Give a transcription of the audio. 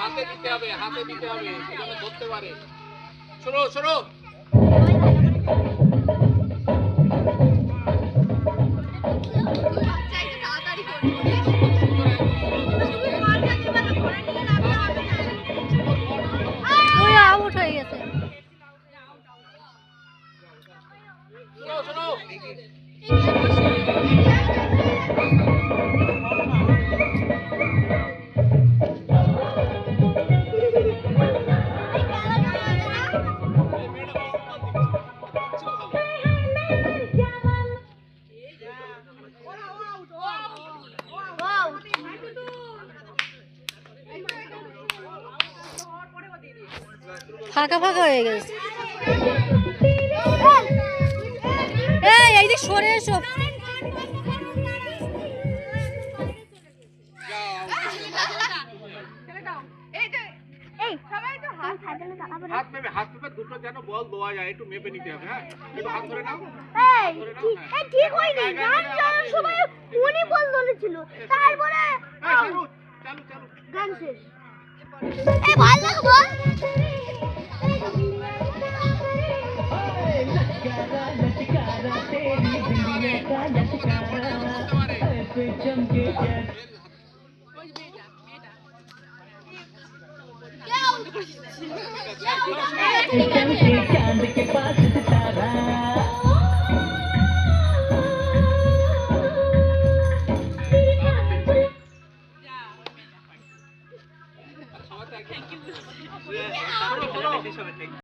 হাতে দিতে হবে যেন ধরতে পারে। শোনো শোনো আউট হয়ে গেছে। ফাঁকা ফাঁকা হয়ে গেছে। এই দিক সরে এসো। হাত মেপে দুটো যেন বল দেওয়া যায়, একটু মেপে নিতে হবে। হ্যাঁ, একটু হাত ধরে নাও। ঠিক হয়নি, গান চালানোর সময় উনি বল ধরেছিল, তারপরে চালু গান শেষ। এই ভালো লাগে বল। चांद के पास सितारा